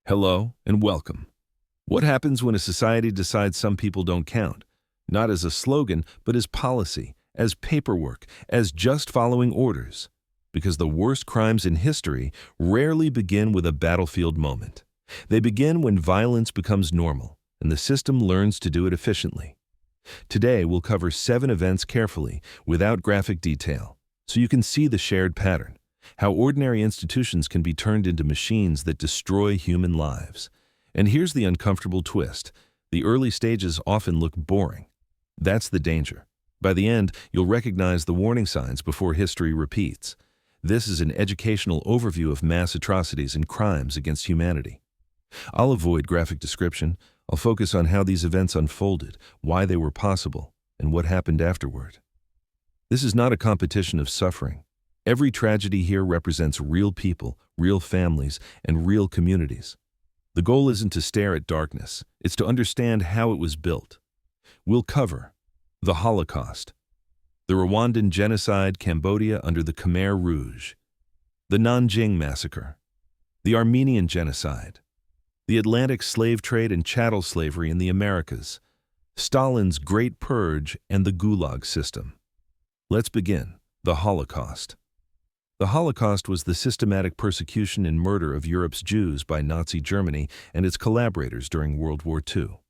Hello and welcome. What happens when a society decides some people don't count? Not as a slogan, but as policy, as paperwork, as just following orders. Because the worst crimes in history rarely begin with a battlefield moment. They begin when violence becomes normal, and the system learns to do it efficiently. Today, we'll cover 7 events carefully, without graphic detail, so you can see the shared pattern. How ordinary institutions can be turned into machines that destroy human lives. And here's the uncomfortable twist. The early stages often look boring. That's the danger. By the end, you'll recognize the warning signs before history repeats. This is an educational overview of mass atrocities and crimes against humanity. I'll avoid graphic description. I'll focus on how these events unfolded, why they were possible, and what happened afterward. This is not a competition of suffering. Every tragedy here represents real people, real families, and real communities. The goal isn't to stare at darkness, it's to understand how it was built. We'll cover the Holocaust, the Rwandan Genocide, Cambodia under the Khmer Rouge, the Nanjing Massacre, the Armenian Genocide, the Atlantic slave trade and chattel slavery in the Americas, Stalin's Great Purge, and the Gulag system. Let's begin. The Holocaust. The Holocaust was the systematic persecution and murder of Europe's Jews by Nazi Germany and its collaborators during World War II.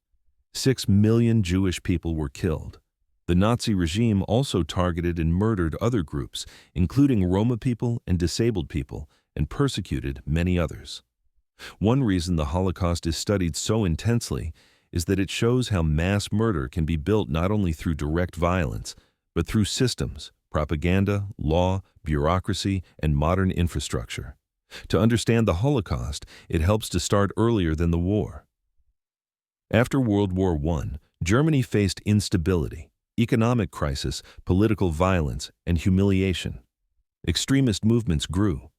6 million Jewish people were killed. The Nazi regime also targeted and murdered other groups, including Roma people and disabled people, and persecuted many others. One reason the Holocaust is studied so intensely is that it shows how mass murder can be built not only through direct violence, but through systems, propaganda, law, bureaucracy, and modern infrastructure. To understand the Holocaust, it helps to start earlier than the war. After World War I, Germany faced instability, economic crisis, political violence, and humiliation. Extremist movements grew.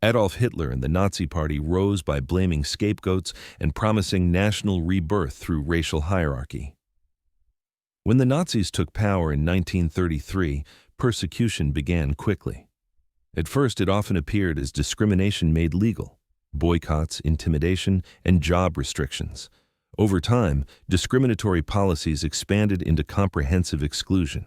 Adolf Hitler and the Nazi Party rose by blaming scapegoats and promising national rebirth through racial hierarchy. When the Nazis took power in 1933, persecution began quickly. At first, it often appeared as discrimination made legal: boycotts, intimidation, and job restrictions. Over time, discriminatory policies expanded into comprehensive exclusion.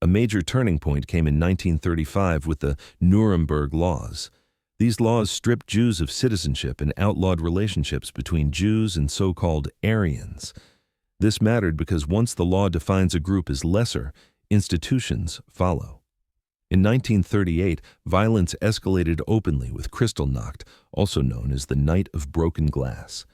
A major turning point came in 1935 with the Nuremberg Laws. These laws stripped Jews of citizenship and outlawed relationships between Jews and so-called Aryans. This mattered because once the law defines a group as lesser, institutions follow. In 1938, violence escalated openly with Kristallnacht, also known as the Night of Broken Glass.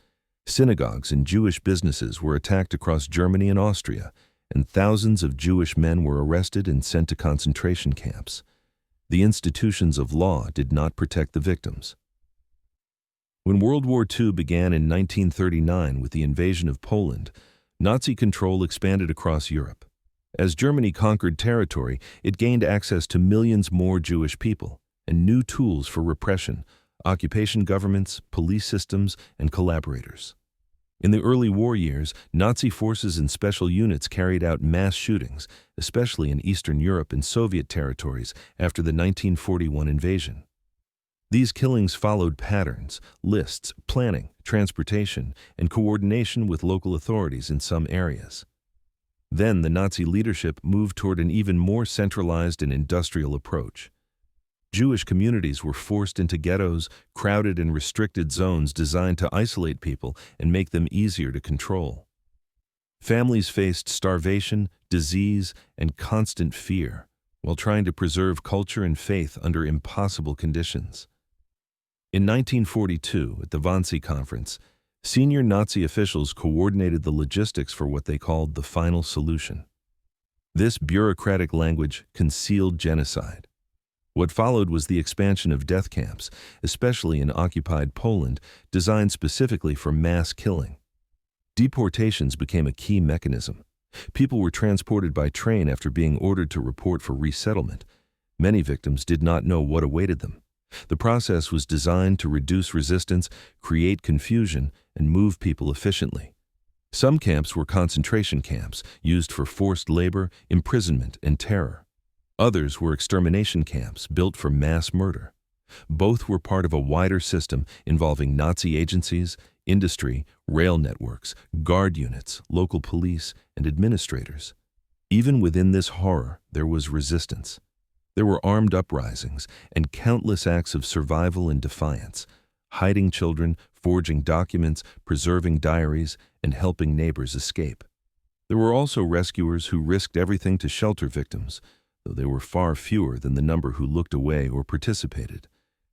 Synagogues and Jewish businesses were attacked across Germany and Austria, and thousands of Jewish men were arrested and sent to concentration camps. The institutions of law did not protect the victims. When World War II began in 1939 with the invasion of Poland, Nazi control expanded across Europe. As Germany conquered territory, it gained access to millions more Jewish people and new tools for repression: occupation governments, police systems, and collaborators. In the early war years, Nazi forces and special units carried out mass shootings, especially in Eastern Europe and Soviet territories after the 1941 invasion. These killings followed patterns, lists, planning, transportation, and coordination with local authorities in some areas. Then the Nazi leadership moved toward an even more centralized and industrial approach. Jewish communities were forced into ghettos, crowded and restricted zones designed to isolate people and make them easier to control. Families faced starvation, disease, and constant fear, while trying to preserve culture and faith under impossible conditions. In 1942, at the Wannsee Conference, senior Nazi officials coordinated the logistics for what they called the final solution. This bureaucratic language concealed genocide. What followed was the expansion of death camps, especially in occupied Poland, designed specifically for mass killing. Deportations became a key mechanism. People were transported by train after being ordered to report for resettlement. Many victims did not know what awaited them. The process was designed to reduce resistance, create confusion, and move people efficiently. Some camps were concentration camps, used for forced labor, imprisonment, and terror. Others were extermination camps, built for mass murder. Both were part of a wider system involving Nazi agencies, industry, rail networks, guard units, local police, and administrators. Even within this horror, there was resistance. There were armed uprisings and countless acts of survival and defiance, hiding children, forging documents, preserving diaries, and helping neighbors escape. There were also rescuers who risked everything to shelter victims, though they were far fewer than the number who looked away or participated.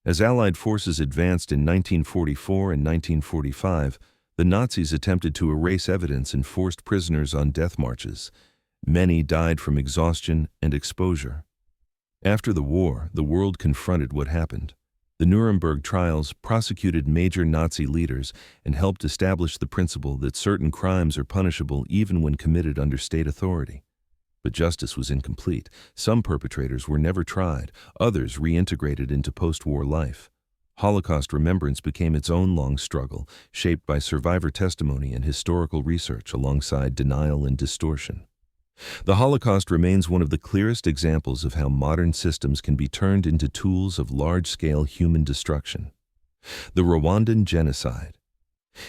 As Allied forces advanced in 1944 and 1945, the Nazis attempted to erase evidence and forced prisoners on death marches. Many died from exhaustion and exposure. After the war, the world confronted what happened. The Nuremberg trials prosecuted major Nazi leaders and helped establish the principle that certain crimes are punishable even when committed under state authority. But justice was incomplete. Some perpetrators were never tried, others reintegrated into post-war life. Holocaust remembrance became its own long struggle, shaped by survivor testimony and historical research alongside denial and distortion. The Holocaust remains one of the clearest examples of how modern systems can be turned into tools of large-scale human destruction. The Rwandan Genocide.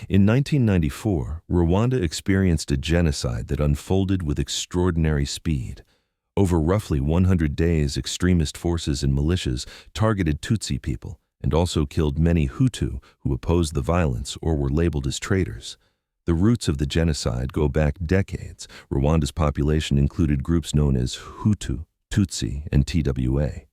In 1994, Rwanda experienced a genocide that unfolded with extraordinary speed. Over roughly 100 days, extremist forces and militias targeted Tutsi people and also killed many Hutu who opposed the violence or were labeled as traitors. The roots of the genocide go back decades. Rwanda's population included groups known as Hutu, Tutsi, and TWA.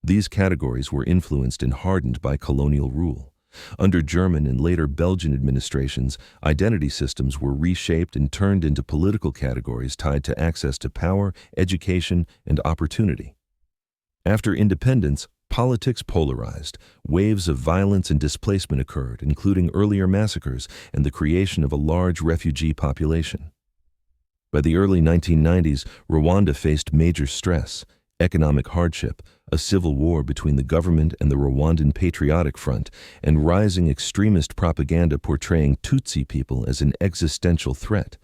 These categories were influenced and hardened by colonial rule. Under German and later Belgian administrations, identity systems were reshaped and turned into political categories tied to access to power, education, and opportunity. After independence, politics polarized. Waves of violence and displacement occurred, including earlier massacres and the creation of a large refugee population. By the early 1990s, Rwanda faced major stress, economic hardship, a civil war between the government and the Rwandan Patriotic Front, and rising extremist propaganda portraying Tutsi people as an existential threat.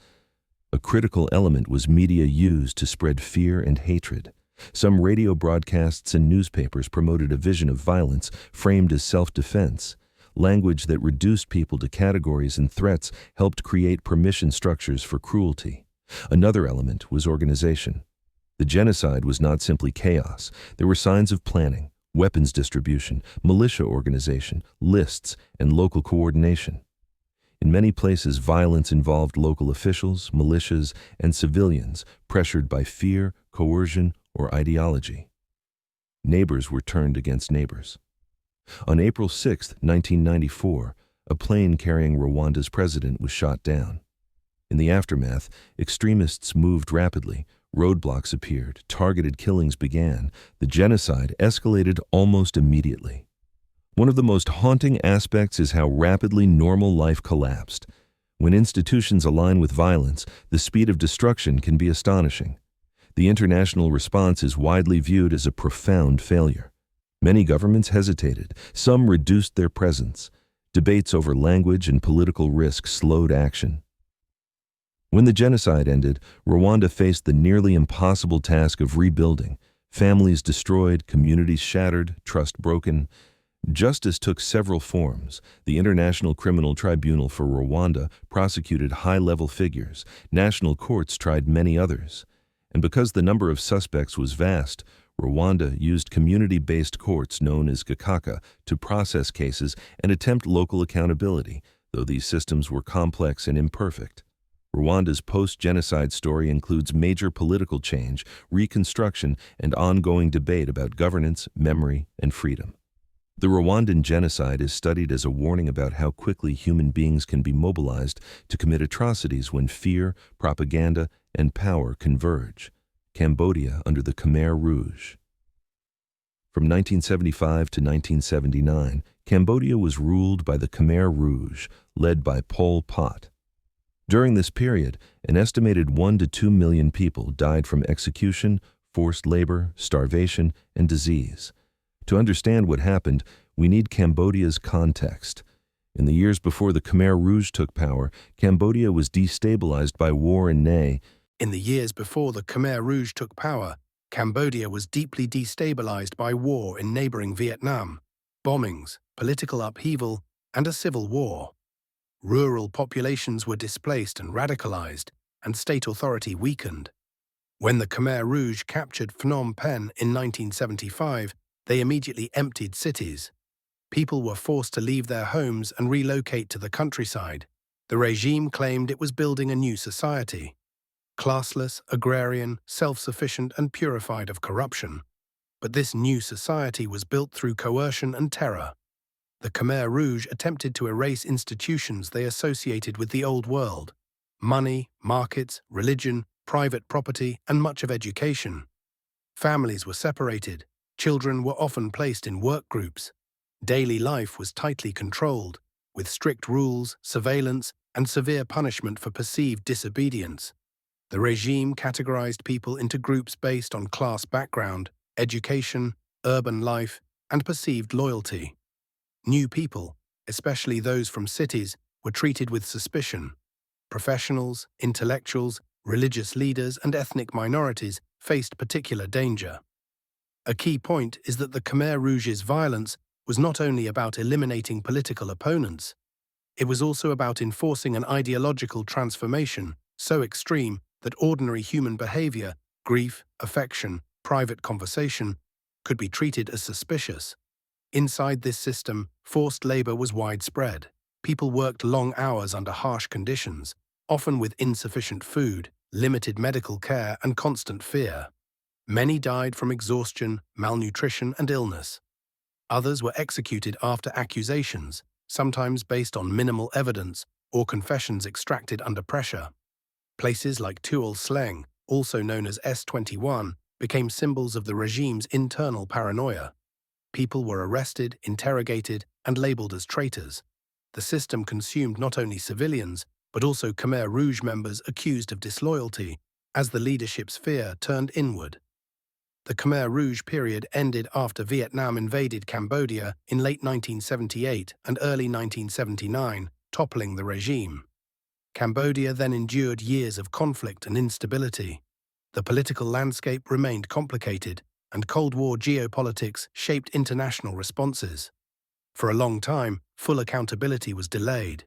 A critical element was media used to spread fear and hatred. Some radio broadcasts and newspapers promoted a vision of violence framed as self-defense. Language that reduced people to categories and threats helped create permission structures for cruelty. Another element was organization. The genocide was not simply chaos. There were signs of planning, weapons distribution, militia organization, lists, and local coordination. In many places, violence involved local officials, militias, and civilians, pressured by fear, coercion, or ideology. Neighbors were turned against neighbors. On April 6, 1994, a plane carrying Rwanda's president was shot down. In the aftermath, extremists moved rapidly, roadblocks appeared, targeted killings began. The genocide escalated almost immediately. One of the most haunting aspects is how rapidly normal life collapsed. When institutions align with violence, the speed of destruction can be astonishing. The international response is widely viewed as a profound failure. Many governments hesitated, some reduced their presence. Debates over language and political risk slowed action. When the genocide ended, Rwanda faced the nearly impossible task of rebuilding. Families destroyed, communities shattered, trust broken. Justice took several forms. The International Criminal Tribunal for Rwanda prosecuted high-level figures. National courts tried many others. And because the number of suspects was vast, Rwanda used community-based courts known as Gakaka to process cases and attempt local accountability, though these systems were complex and imperfect. Rwanda's post-genocide story includes major political change, reconstruction, and ongoing debate about governance, memory, and freedom. The Rwandan genocide is studied as a warning about how quickly human beings can be mobilized to commit atrocities when fear, propaganda, and power converge. Cambodia under the Khmer Rouge. From 1975 to 1979, Cambodia was ruled by the Khmer Rouge, led by Pol Pot. During this period, an estimated 1 to 2 million people died from execution, forced labor, starvation, and disease. To understand what happened, we need Cambodia's context. In the years before the Khmer Rouge took power, Cambodia was destabilized by war and nay. In the years before the Khmer Rouge took power, Cambodia was deeply destabilized by war in neighboring Vietnam, bombings, political upheaval, and a civil war. Rural populations were displaced and radicalized, and state authority weakened. When the Khmer Rouge captured Phnom Penh in 1975, they immediately emptied cities. People were forced to leave their homes and relocate to the countryside. The regime claimed it was building a new society, classless, agrarian, self-sufficient, and purified of corruption. But this new society was built through coercion and terror. The Khmer Rouge attempted to erase institutions they associated with the old world: money, markets, religion, private property, and much of education. Families were separated. Children were often placed in work groups. Daily life was tightly controlled, with strict rules, surveillance, and severe punishment for perceived disobedience. The regime categorized people into groups based on class background, education, urban life, and perceived loyalty. New people, especially those from cities, were treated with suspicion. Professionals, intellectuals, religious leaders, and ethnic minorities faced particular danger. A key point is that the Khmer Rouge's violence was not only about eliminating political opponents, it was also about enforcing an ideological transformation so extreme that ordinary human behavior, grief, affection, private conversation, could be treated as suspicious. Inside this system, forced labor was widespread. People worked long hours under harsh conditions, often with insufficient food, limited medical care, and constant fear. Many died from exhaustion, malnutrition, and illness. Others were executed after accusations, sometimes based on minimal evidence or confessions extracted under pressure. Places like Tuol Sleng, also known as S21, became symbols of the regime's internal paranoia. People were arrested, interrogated, and labeled as traitors. The system consumed not only civilians, but also Khmer Rouge members accused of disloyalty, as the leadership's fear turned inward. The Khmer Rouge period ended after Vietnam invaded Cambodia in late 1978 and early 1979, toppling the regime. Cambodia then endured years of conflict and instability. The political landscape remained complicated, and Cold War geopolitics shaped international responses. For a long time, full accountability was delayed.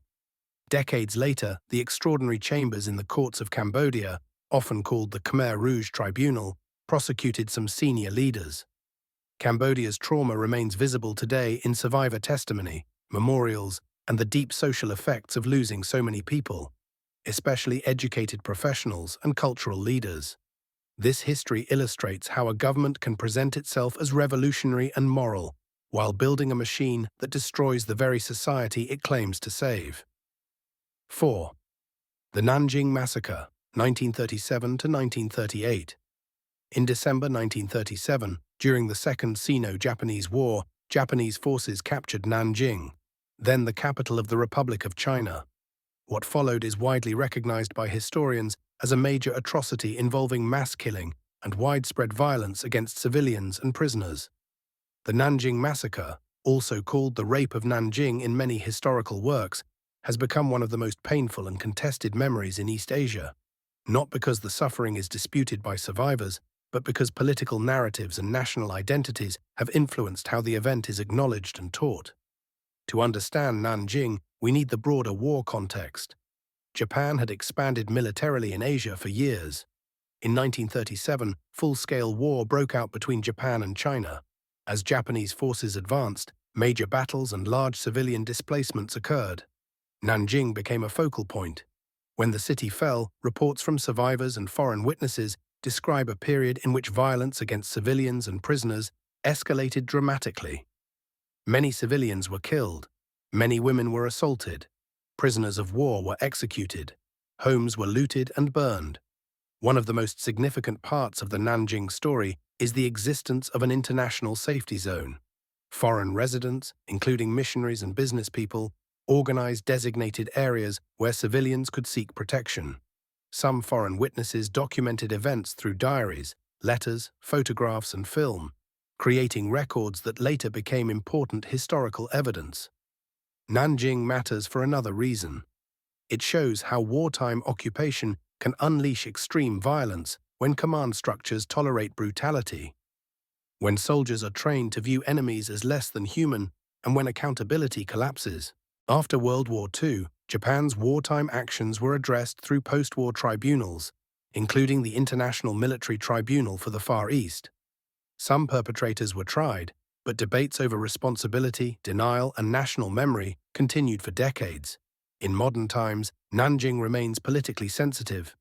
Decades later, the extraordinary chambers in the courts of Cambodia, often called the Khmer Rouge Tribunal, prosecuted some senior leaders. Cambodia's trauma remains visible today in survivor testimony, memorials, and the deep social effects of losing so many people, especially educated professionals and cultural leaders. This history illustrates how a government can present itself as revolutionary and moral, while building a machine that destroys the very society it claims to save. 4. The Nanjing Massacre, 1937 to 1938. In December 1937, during the Second Sino-Japanese War, Japanese forces captured Nanjing, then the capital of the Republic of China. What followed is widely recognized by historians as a major atrocity involving mass killing and widespread violence against civilians and prisoners. The Nanjing Massacre, also called the Rape of Nanjing in many historical works, has become one of the most painful and contested memories in East Asia, not because the suffering is disputed by survivors, but because political narratives and national identities have influenced how the event is acknowledged and taught. To understand Nanjing, we need the broader war context. Japan had expanded militarily in Asia for years. In 1937, full-scale war broke out between Japan and China. As Japanese forces advanced, major battles and large civilian displacements occurred. Nanjing became a focal point. When the city fell, reports from survivors and foreign witnesses describe a period in which violence against civilians and prisoners escalated dramatically. Many civilians were killed. Many women were assaulted. Prisoners of war were executed. Homes were looted and burned. One of the most significant parts of the Nanjing story is the existence of an international safety zone. Foreign residents, including missionaries and business people, organized designated areas where civilians could seek protection. Some foreign witnesses documented events through diaries, letters, photographs, and film, creating records that later became important historical evidence. Nanjing matters for another reason. It shows how wartime occupation can unleash extreme violence when command structures tolerate brutality. When soldiers are trained to view enemies as less than human, and when accountability collapses. After World War II, Japan's wartime actions were addressed through post-war tribunals, including the International Military Tribunal for the Far East. Some perpetrators were tried, but debates over responsibility, denial, and national memory continued for decades. In modern times, Nanjing remains politically sensitive.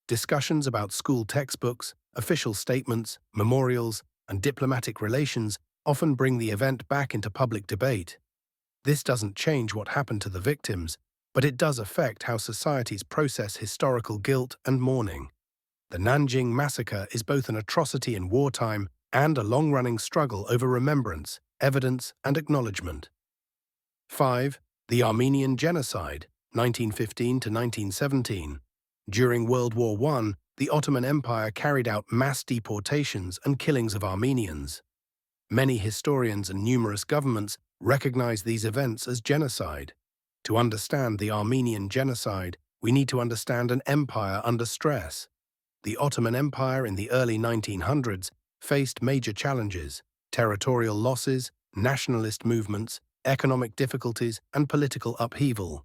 Discussions about school textbooks, official statements, memorials, and diplomatic relations often bring the event back into public debate. This doesn't change what happened to the victims, but it does affect how societies process historical guilt and mourning. The Nanjing Massacre is both an atrocity in wartime and a long-running struggle over remembrance, evidence, and acknowledgement. 5. The Armenian Genocide, 1915 to 1917. During World War I, the Ottoman Empire carried out mass deportations and killings of Armenians. Many historians and numerous governments recognize these events as genocide. To understand the Armenian Genocide, we need to understand an empire under stress. The Ottoman Empire in the early 1900s faced major challenges: territorial losses, nationalist movements, economic difficulties, and political upheaval.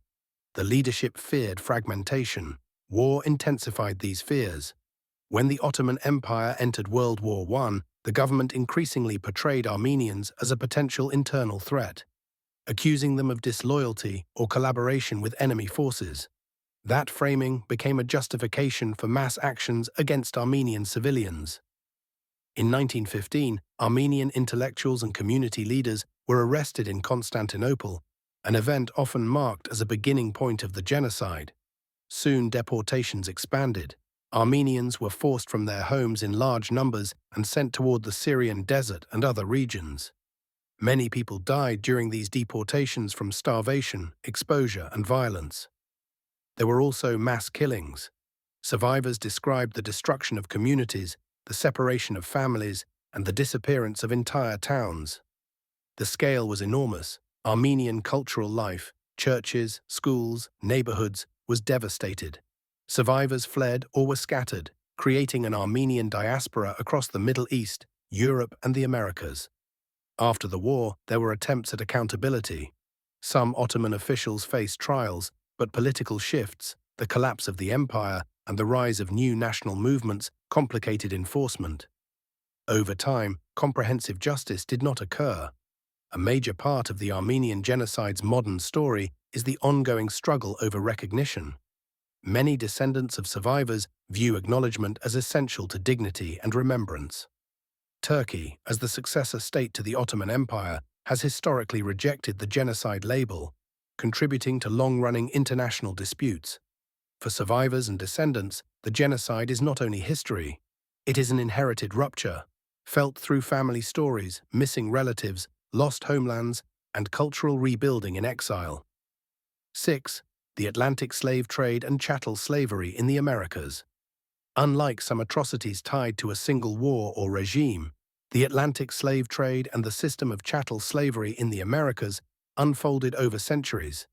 The leadership feared fragmentation. War intensified these fears. When the Ottoman Empire entered World War I, the government increasingly portrayed Armenians as a potential internal threat, accusing them of disloyalty or collaboration with enemy forces. That framing became a justification for mass actions against Armenian civilians. In 1915, Armenian intellectuals and community leaders were arrested in Constantinople, an event often marked as a beginning point of the genocide. Soon deportations expanded. Armenians were forced from their homes in large numbers and sent toward the Syrian desert and other regions. Many people died during these deportations from starvation, exposure, and violence. There were also mass killings. Survivors described the destruction of communities, the separation of families, and the disappearance of entire towns. The scale was enormous. Armenian cultural life, churches, schools, neighborhoods, was devastated. Survivors fled or were scattered, creating an Armenian diaspora across the Middle East, Europe, and the Americas. After the war, there were attempts at accountability. Some Ottoman officials faced trials, but political shifts, the collapse of the empire, and the rise of new national movements complicated enforcement. Over time, comprehensive justice did not occur. A major part of the Armenian genocide's modern story is the ongoing struggle over recognition. Many descendants of survivors view acknowledgement as essential to dignity and remembrance. Turkey, as the successor state to the Ottoman Empire, has historically rejected the genocide label, contributing to long-running international disputes. For survivors and descendants, the genocide is not only history, it is an inherited rupture, felt through family stories, missing relatives, lost homelands, and cultural rebuilding in exile. 6. The Atlantic slave trade and chattel slavery in the Americas. Unlike some atrocities tied to a single war or regime, the Atlantic slave trade and the system of chattel slavery in the Americas unfolded over centuries.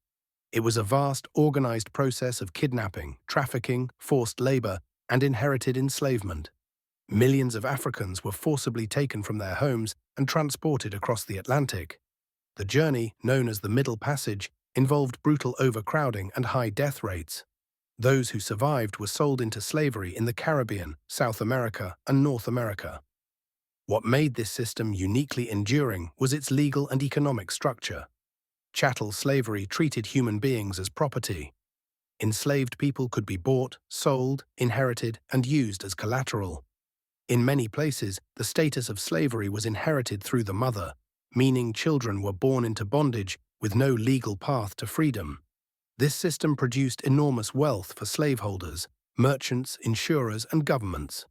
It was a vast, organized process of kidnapping, trafficking, forced labor, and inherited enslavement. Millions of Africans were forcibly taken from their homes and transported across the Atlantic. The journey, known as the Middle Passage, involved brutal overcrowding and high death rates. Those who survived were sold into slavery in the Caribbean, South America, and North America. What made this system uniquely enduring was its legal and economic structure. Chattel slavery treated human beings as property. Enslaved people could be bought, sold, inherited, and used as collateral. In many places, the status of slavery was inherited through the mother, meaning children were born into bondage with no legal path to freedom. This system produced enormous wealth for slaveholders, merchants, insurers, and governments.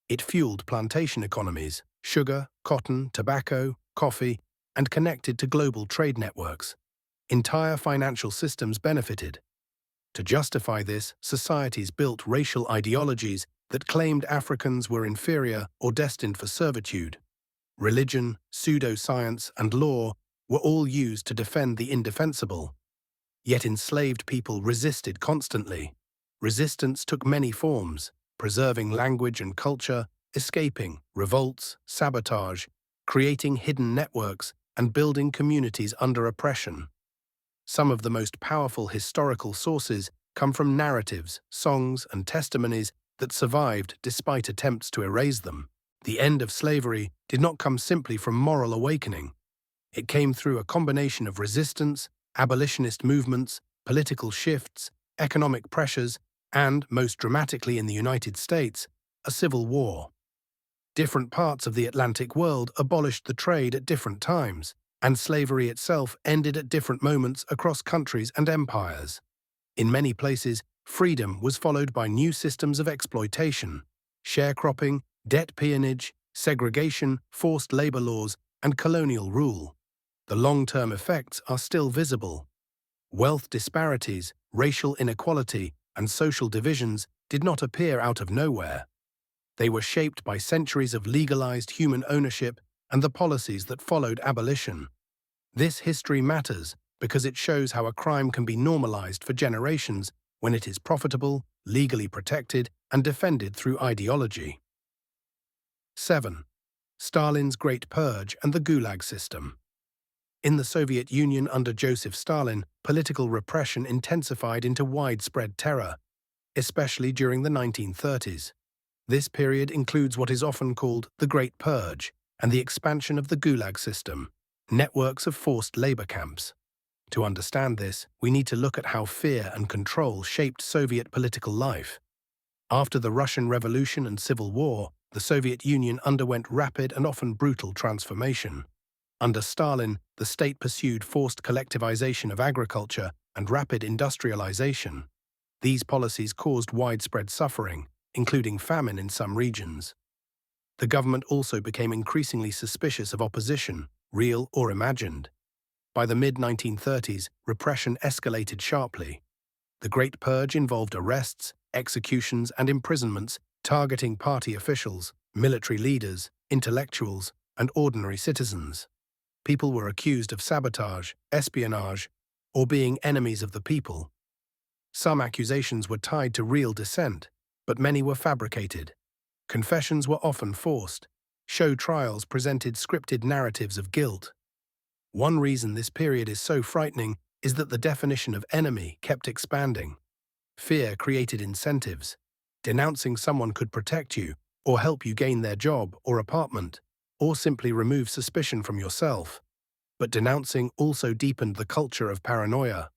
It fueled plantation economies, sugar, cotton, tobacco, coffee, and connected to global trade networks. Entire financial systems benefited. To justify this, societies built racial ideologies that claimed Africans were inferior or destined for servitude. Religion, pseudoscience, and law were all used to defend the indefensible. Yet enslaved people resisted constantly. Resistance took many forms: preserving language and culture, escaping, revolts, sabotage, creating hidden networks, and building communities under oppression. Some of the most powerful historical sources come from narratives, songs, and testimonies that survived despite attempts to erase them. The end of slavery did not come simply from moral awakening. It came through a combination of resistance, abolitionist movements, political shifts, economic pressures, and, most dramatically in the United States, a civil war. Different parts of the Atlantic world abolished the trade at different times, and slavery itself ended at different moments across countries and empires. In many places, freedom was followed by new systems of exploitation, sharecropping, debt peonage, segregation, forced labor laws, and colonial rule. The long-term effects are still visible. Wealth disparities, racial inequality, and social divisions did not appear out of nowhere. They were shaped by centuries of legalized human ownership and the policies that followed abolition. This history matters because it shows how a crime can be normalized for generations when it is profitable, legally protected, and defended through ideology. 7. Stalin's Great Purge and the Gulag System. In the Soviet Union under Joseph Stalin, political repression intensified into widespread terror, especially during the 1930s. This period includes what is often called the Great Purge and the expansion of the Gulag system, networks of forced labor camps. To understand this, we need to look at how fear and control shaped Soviet political life. After the Russian Revolution and Civil War, the Soviet Union underwent rapid and often brutal transformation. Under Stalin, the state pursued forced collectivization of agriculture and rapid industrialization. These policies caused widespread suffering, including famine in some regions. The government also became increasingly suspicious of opposition, real or imagined. By the mid-1930s, repression escalated sharply. The Great Purge involved arrests, executions, and imprisonments targeting party officials, military leaders, intellectuals, and ordinary citizens. People were accused of sabotage, espionage, or being enemies of the people. Some accusations were tied to real dissent, but many were fabricated. Confessions were often forced. Show trials presented scripted narratives of guilt. One reason this period is so frightening is that the definition of enemy kept expanding. Fear created incentives. Denouncing someone could protect you, or help you gain their job or apartment, or simply remove suspicion from yourself. But denouncing also deepened the culture of paranoia.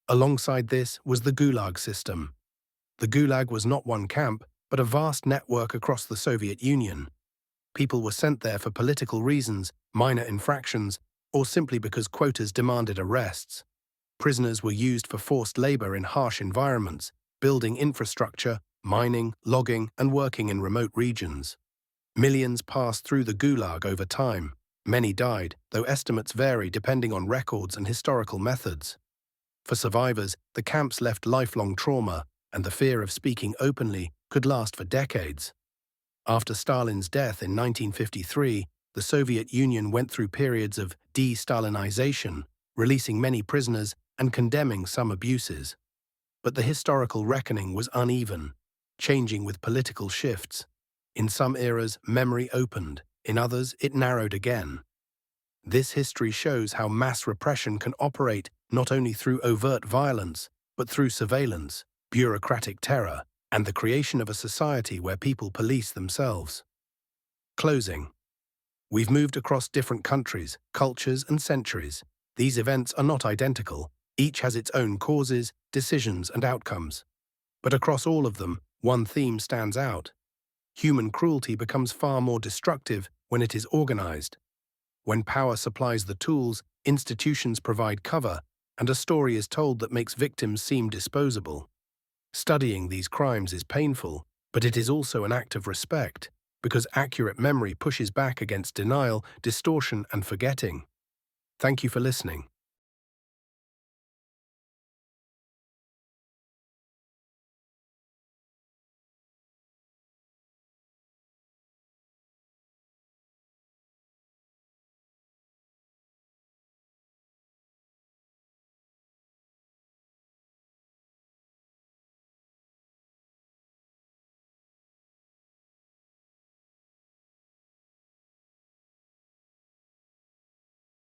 Alongside this was the Gulag system. The Gulag was not one camp, but a vast network across the Soviet Union. People were sent there for political reasons, minor infractions, or simply because quotas demanded arrests. Prisoners were used for forced labor in harsh environments, building infrastructure, mining, logging, and working in remote regions. Millions passed through the Gulag over time. Many died, though estimates vary depending on records and historical methods. For survivors, the camps left lifelong trauma, and the fear of speaking openly could last for decades. After Stalin's death in 1953, the Soviet Union went through periods of de-Stalinization, releasing many prisoners and condemning some abuses. But the historical reckoning was uneven, changing with political shifts. In some eras, memory opened. In others, it narrowed again. This history shows how mass repression can operate not only through overt violence, but through surveillance, bureaucratic terror, and the creation of a society where people police themselves. Closing. We've moved across different countries, cultures, and centuries. These events are not identical. Each has its own causes, decisions, and outcomes. But across all of them, one theme stands out. Human cruelty becomes far more destructive when it is organized. When power supplies the tools, institutions provide cover, and a story is told that makes victims seem disposable. Studying these crimes is painful, but it is also an act of respect, because accurate memory pushes back against denial, distortion, and forgetting. Thank you for listening.